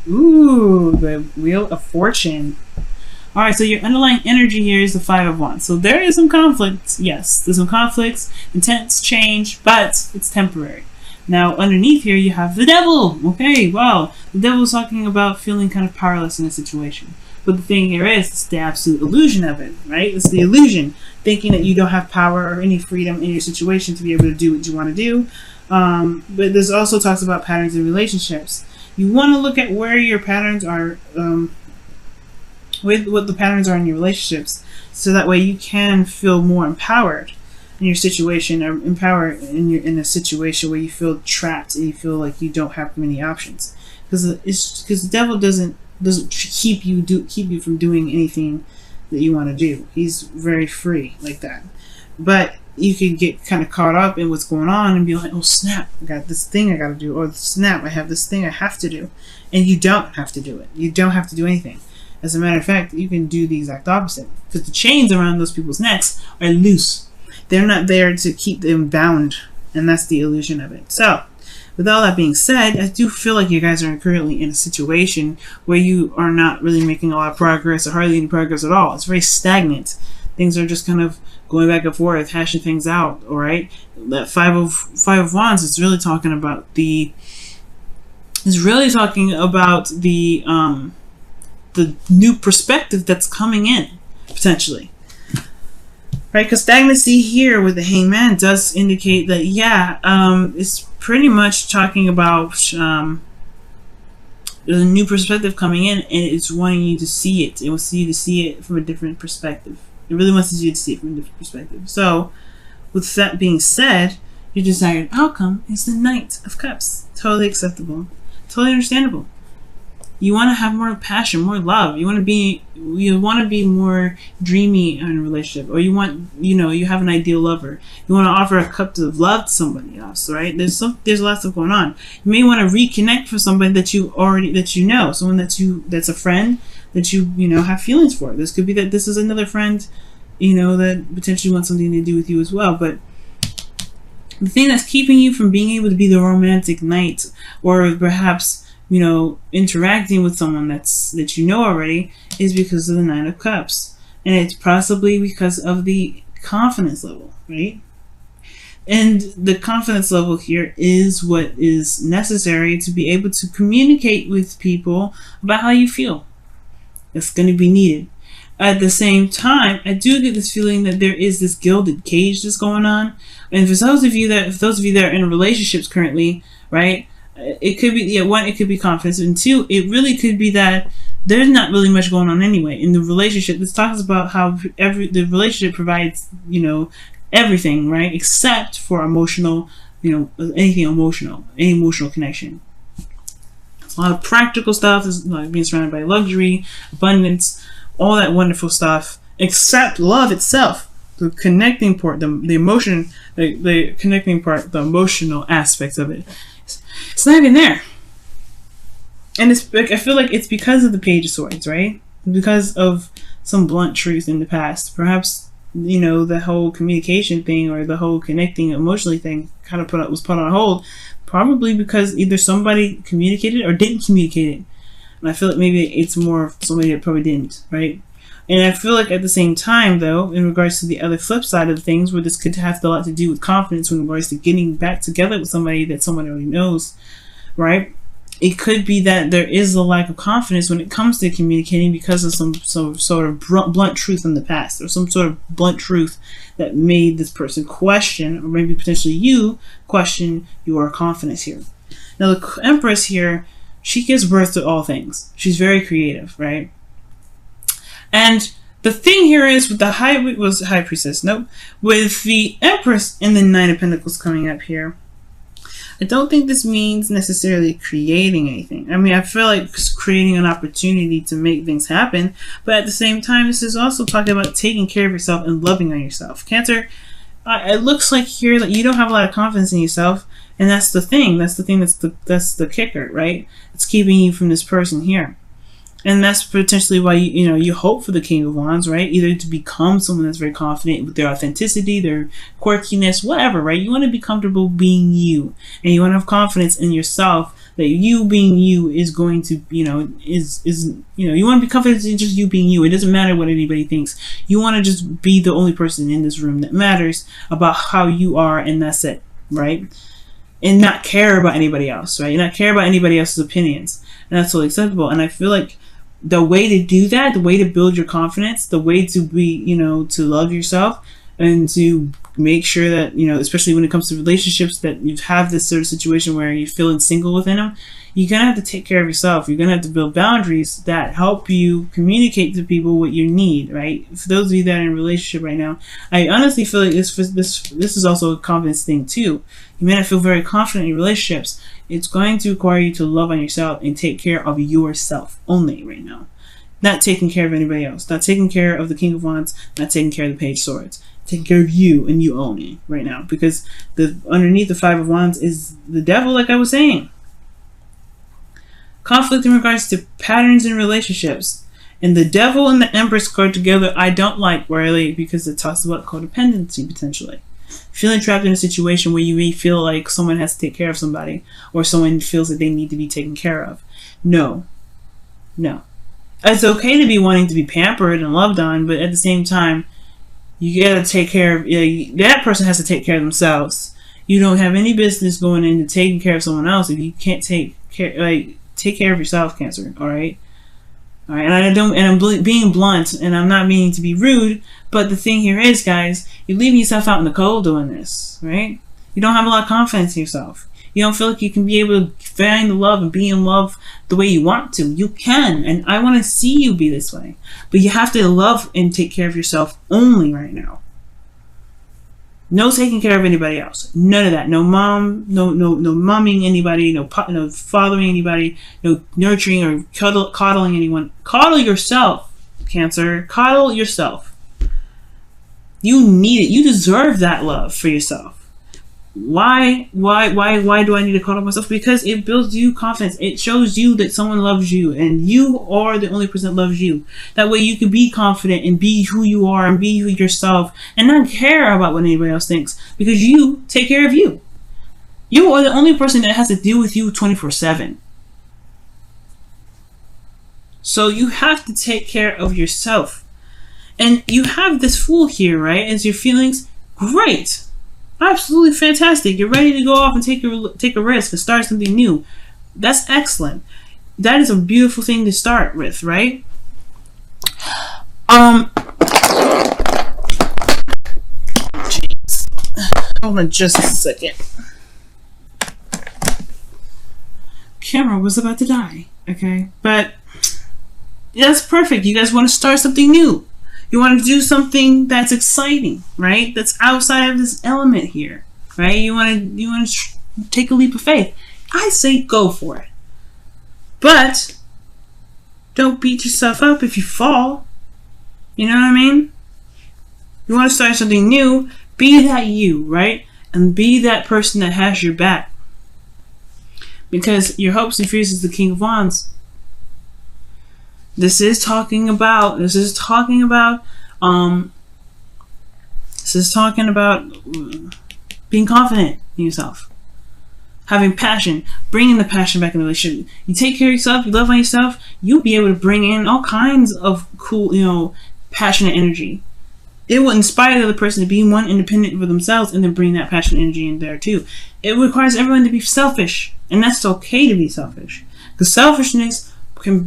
Ooh, the Wheel of Fortune. All right, so your underlying energy here is the Five of Wands. So there is some conflict. Yes, there's some conflicts, intense change, but it's temporary. Now, underneath here, you have the Devil. Okay, wow. The Devil is talking about feeling kind of powerless in a situation. But the thing here is, it's the absolute illusion of it, right? It's the illusion. Thinking that you don't have power or any freedom in your situation to be able to do what you want to do. But this also talks about patterns in relationships. You want to look at where your patterns are, with what the patterns are in your relationships, so that way you can feel more empowered in your situation, or empowered in a situation where you feel trapped and you feel like you don't have many options. Because the devil doesn't keep you from doing anything that you want to do. He's very free like that. But you can get kind of caught up in what's going on and be like, oh snap, I got this thing I got to do, or snap, I have this thing I have to do. And you don't have to do it. You don't have to do anything. As a matter of fact, you can do the exact opposite, because the chains around those people's necks are loose. They're not there to keep them bound, and that's the illusion of it. So, with all that being said, I do feel like you guys are currently in a situation where you are not really making a lot of progress, or hardly any progress at all. It's very stagnant. Things are just kind of going back and forth, hashing things out. All right, that five of Wands is really talking about the new perspective that's coming in, potentially. Right? Because stagnancy here with the Hangman does indicate that, yeah, it's pretty much talking about there's a new perspective coming in, and it's wanting you to see it. It wants you to see it from a different perspective. It really wants you to see it from a different perspective. So, with that being said, your desired outcome is the Knight of Cups. Totally acceptable. Totally understandable. You want to have more passion, more love. You want to be more dreamy in a relationship, or you have an ideal lover. You want to offer a cup of love to somebody else, right? There's a lot of stuff going on. You may want to reconnect with somebody that you know, someone that's a friend that you have feelings for. This could be that this is another friend, that potentially wants something to do with you as well. But the thing that's keeping you from being able to be the romantic knight, or perhaps interacting with someone that you know already, is because of the Nine of Cups. And it's possibly because of the confidence level, right? And the confidence level here is what is necessary to be able to communicate with people about how you feel. It's going to be needed. At the same time, I do get this feeling that there is this gilded cage that's going on. And for those of you that are in relationships currently, right? It could be, one, it could be confidence, and two, it really could be that there's not really much going on anyway in the relationship. This talks about how the relationship provides, everything, right, except for emotional, any emotional connection. It's a lot of practical stuff. It's like being surrounded by luxury, abundance, all that wonderful stuff, except love itself. The connecting part, the emotion, the connecting part, the emotional aspects of it. It's not even there. And I feel like it's because of the Page of Swords, right? Because of some blunt truth in the past. Perhaps, the whole communication thing, or the whole connecting emotionally thing kind of was put on hold. Probably because either somebody communicated or didn't communicate it. And I feel like maybe it's more somebody that probably didn't, right? And I feel like at the same time, though, in regards to the other flip side of things, where this could have a lot to do with confidence in regards to getting back together with somebody that someone already knows, right? It could be that there is a lack of confidence when it comes to communicating because of some sort of blunt truth in the past, or some sort of blunt truth that made this person question, or maybe potentially you question your confidence here. Now, the Empress here, she gives birth to all things. She's very creative, right? And the thing here is with the High Priestess, nope. With the Empress and the Nine of Pentacles coming up here, I don't think this means necessarily creating anything. I mean, I feel like it's creating an opportunity to make things happen, but at the same time, this is also talking about taking care of yourself and loving on yourself. Cancer, it looks like here that you don't have a lot of confidence in yourself, and that's the thing. That's the kicker, right? It's keeping you from this person here. And that's potentially why you hope for the King of Wands, right? Either to become someone that's very confident with their authenticity, their quirkiness, whatever, right? You want to be comfortable being you, and you want to have confidence in yourself that you being you is going to, you want to be confident in just you being you. It doesn't matter what anybody thinks. You want to just be the only person in this room that matters about how you are, and that's it, right? And not care about anybody else, right? Not care about anybody else's opinions. And that's totally acceptable. And I feel like the way to do that, the way to build your confidence, the way to be, to love yourself and to make sure that, especially when it comes to relationships, that you have this sort of situation where you're feeling single within them, you're going to have to take care of yourself. You're going to have to build boundaries that help you communicate to people what you need, right? For those of you that are in a relationship right now, I honestly feel like this is also a confidence thing too. You may not feel very confident in your relationships. It's going to require you to love on yourself and take care of yourself only right now. Not taking care of anybody else. Not taking care of the King of Wands. Not taking care of the Page of Swords. Taking care of you and you only right now. Because underneath the Five of Wands is the devil, like I was saying. Conflict in regards to patterns in relationships. And the devil and the Empress card together, I don't like, really, because it talks about codependency potentially. Feeling trapped in a situation where you may feel like someone has to take care of somebody, or someone feels that they need to be taken care of. No. It's okay to be wanting to be pampered and loved on, but at the same time, you gotta take care of, that person has to take care of themselves. You don't have any business going into taking care of someone else if you can't take care of yourself, Cancer. All right. And I'm being blunt, and I'm not meaning to be rude, but the thing here is, guys, you're leaving yourself out in the cold doing this, right? You don't have a lot of confidence in yourself. You don't feel like you can be able to find the love and be in love the way you want to. You can, and I want to see you be this way. But you have to love and take care of yourself only right now. No taking care of anybody else. None of that. No mom, no momming anybody, no fathering anybody, no nurturing or coddling anyone. Coddle yourself, Cancer. Coddle yourself. You need it. You deserve that love for yourself. Why do I need to coddle myself? Because it builds you confidence. It shows you that someone loves you, and you are the only person that loves you. That way you can be confident and be who you are and be yourself and not care about what anybody else thinks, because you take care of you. You are the only person that has to deal with you 24/7. So you have to take care of yourself. And you have this Fool here, right? As your feelings, great. Absolutely fantastic. You're ready to go off and take a risk and start something new. That's excellent. That is a beautiful thing to start with, right? Jeez. Hold on just a second. Camera was about to die, okay? But that's perfect. You guys want to start something new. You want to do something that's exciting, right? That's outside of this element here, right? You want to take a leap of faith. I say go for it. But don't beat yourself up if you fall. You know what I mean? You want to start something new, be that you, right? And be that person that has your back. Because your hopes and fears is the King of Wands. This is talking about being confident in yourself, having passion, bringing the passion back in the relationship. You take care of yourself, you love on yourself, you'll be able to bring in all kinds of cool, passionate energy. It will inspire the other person to be one independent for themselves, and then bring that passionate energy in there too. It requires everyone to be selfish, and that's okay to be selfish, because selfishness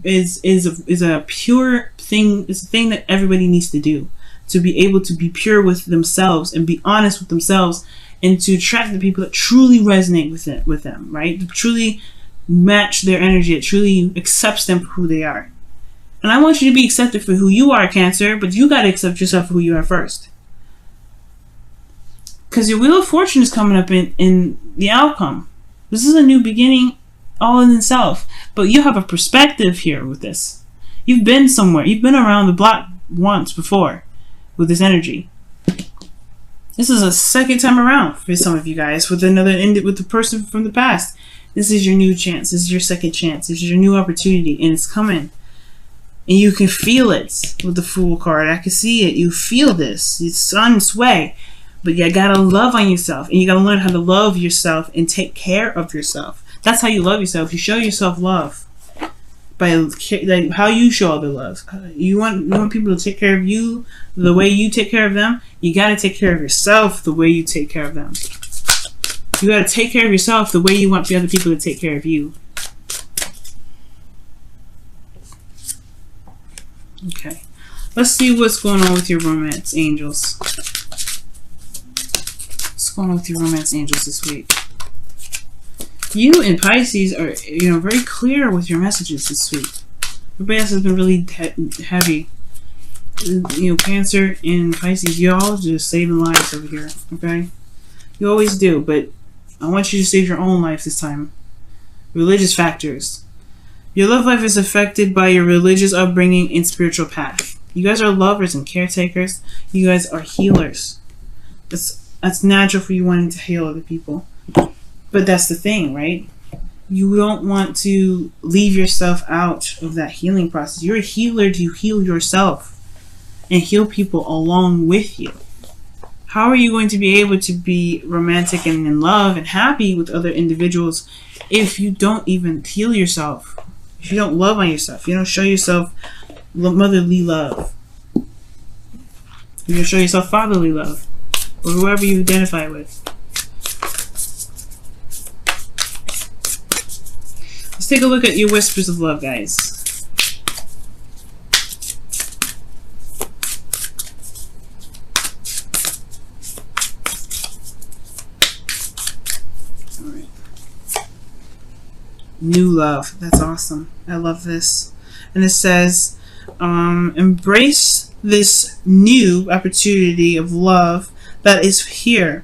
is a pure thing. It's a thing that everybody needs to do, to be able to be pure with themselves and be honest with themselves, and to attract the people that truly resonate with them, right? To truly match their energy, that truly accepts them for who they are. And I want you to be accepted for who you are, Cancer, but you got to accept yourself for who you are first. Because your Wheel of Fortune is coming up in the outcome. This is a new beginning all in itself. But you have a perspective here with this. You've been somewhere. You've been around the block once before with this energy. This is a second time around for some of you guys with the person from the past. This is your new chance. This is your second chance. This is your new opportunity, and it's coming. And you can feel it with the Fool card. I can see it. You feel this. It's on its way. But you gotta love on yourself, and you gotta learn how to love yourself and take care of yourself. That's how you love yourself. You show yourself love by like how you show other love. You want people to take care of you the way you take care of them. You got to take care of yourself the way you take care of them. You got to take care of yourself the way you want the other people to take care of you. Okay. Let's see what's going on with your romance angels. What's going on with your romance angels this week? You and Pisces are, very clear with your messages this week. Everybody else has been really heavy. Cancer and Pisces, y'all just saving lives over here, okay? You always do, but I want you to save your own life this time. Religious factors. Your love life is affected by your religious upbringing and spiritual path. You guys are lovers and caretakers. You guys are healers. That's natural for you wanting to heal other people. But that's the thing, right? You don't want to leave yourself out of that healing process. You're a healer to heal yourself and heal people along with you. How are you going to be able to be romantic and in love and happy with other individuals if you don't even heal yourself? If you don't love on yourself, you don't show yourself motherly love. You don't show yourself fatherly love, or whoever you identify with. Let's take a look at your whispers of love, guys. All right. New love. That's awesome. I love this. And it says, embrace this new opportunity of love that is here.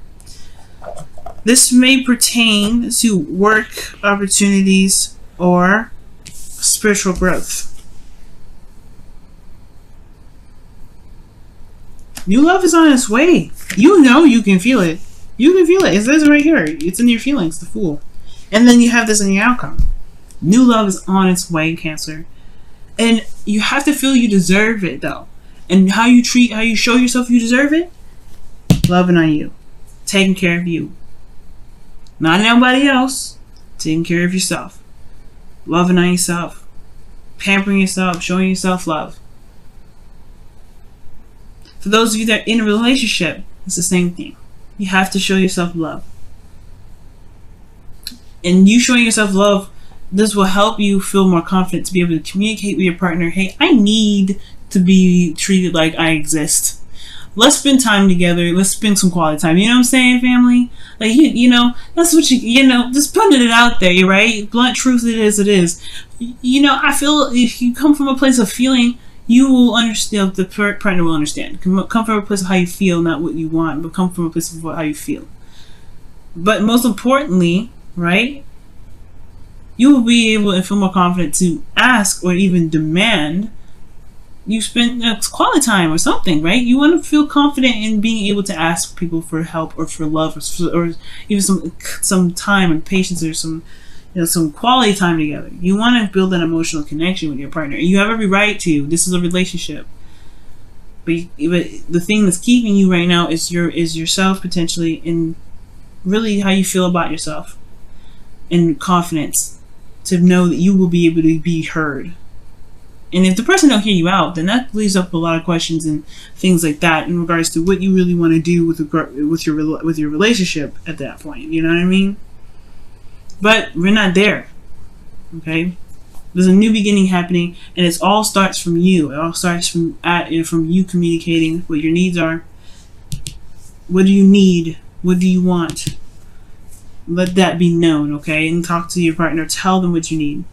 This may pertain to work opportunities or spiritual growth. New love is on its way. You can feel it. You can feel it. It says right here. It's in your feelings, the Fool. And then you have this in your outcome. New love is on its way, Cancer. And you have to feel you deserve it, though. And how you show yourself you deserve it? Loving on you. Taking care of you. Not nobody else. Taking care of yourself. Loving on yourself. Pampering yourself. Showing yourself love. For those of you that are in a relationship, it's the same thing. You have to show yourself love. And you showing yourself love, this will help you feel more confident to be able to communicate with your partner. Hey, I need to be treated like I exist. Let's spend time together. Let's spend some quality time. You know what I'm saying, family? Like, that's what just putting it out there, right? Blunt truth, it is. I feel if you come from a place of feeling, you will understand, the partner will understand. Come from a place of how you feel, not what you want, but come from a place of how you feel. But most importantly, right? You will be able to feel more confident to ask or even demand you spend quality time or something, right? You want to feel confident in being able to ask people for help or for love or even some time and patience or some quality time together. You want to build an emotional connection with your partner. You have every right to. This is a relationship. But the thing that's keeping you right now is yourself potentially, and really how you feel about yourself, and confidence to know that you will be able to be heard. And if the person don't hear you out, then that leaves up a lot of questions and things like that in regards to what you really want to do with your relationship at that point. You know what I mean? But we're not there. Okay? There's a new beginning happening, and it all starts from you. It all starts from you communicating what your needs are. What do you need? What do you want? Let that be known, okay? And talk to your partner. Tell them what you need.